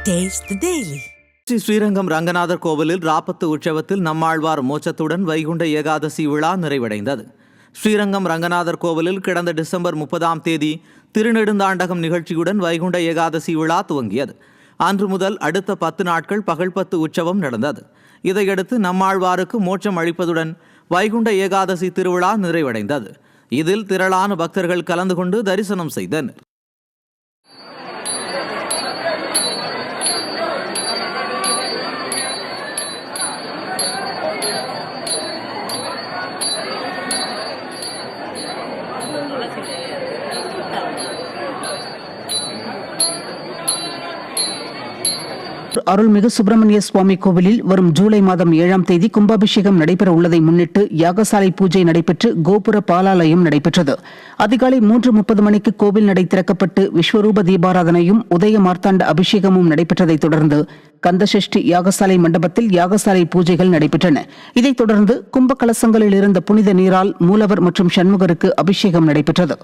Taste the Daily. Sri Srirangam Ranganathar கோவிலில் ராப்பத்து உற்சவத்தில் நம்மாழ்வார் மோட்சத்துடன் வைகுண்ட ஏகாதசி விழா நிறைவடைந்தது. ஸ்ரீரங்கம் ரங்கநாதர் கோவிலில் கடந்த டிசம்பர் 30ஆம் தேதி திருநெடுந்தாண்டகம் நிகழ்ச்சியுடன் வைகுண்ட ஏகாதசி விழா துவங்கியது. அன்று முதல் அடுத்த 10 நாட்கள் பகல்பத்து உற்சவம் நடந்தது. இதையடுத்து நம்மாழ்வாருக்கு மோட்சம் அளிப்பதுடன் வைகுண்ட ஏகாதசி திருவிழா நிறைவடைந்தது. இதில் திரளான பக்தர்கள் கலந்து கொண்டு தரிசனம் செய்தனர். அருள்மிகு சுப்பிரமணிய சுவாமி கோவிலில் வரும் ஜூலை மாதம் 7ஆம் தேதி கும்பாபிஷேகம் நடைபெற உள்ளதை முன்னிட்டு யாகசாலை பூஜை நடைபெற்று கோபுர பாலாலயம் நடைபெற்றது. அதிகாலை 3:30 மணிக்கு கோவில் நடை திறக்கப்பட்டு விஸ்வரூப தீபாராதனையும் உதய மார்த்தாண்ட அபிஷேகமும் நடைபெற்றதைத் தொடர்ந்து கந்தசஷ்டி யாகசாலை மண்டபத்தில் யாகசாலை பூஜைகள் நடைபெற்றன. இதைத் தொடர்ந்து கும்ப கலசங்களில் இருந்த புனித நீரால் மூலவர் மற்றும் சண்முகருக்கு அபிஷேகம் நடைபெற்றது.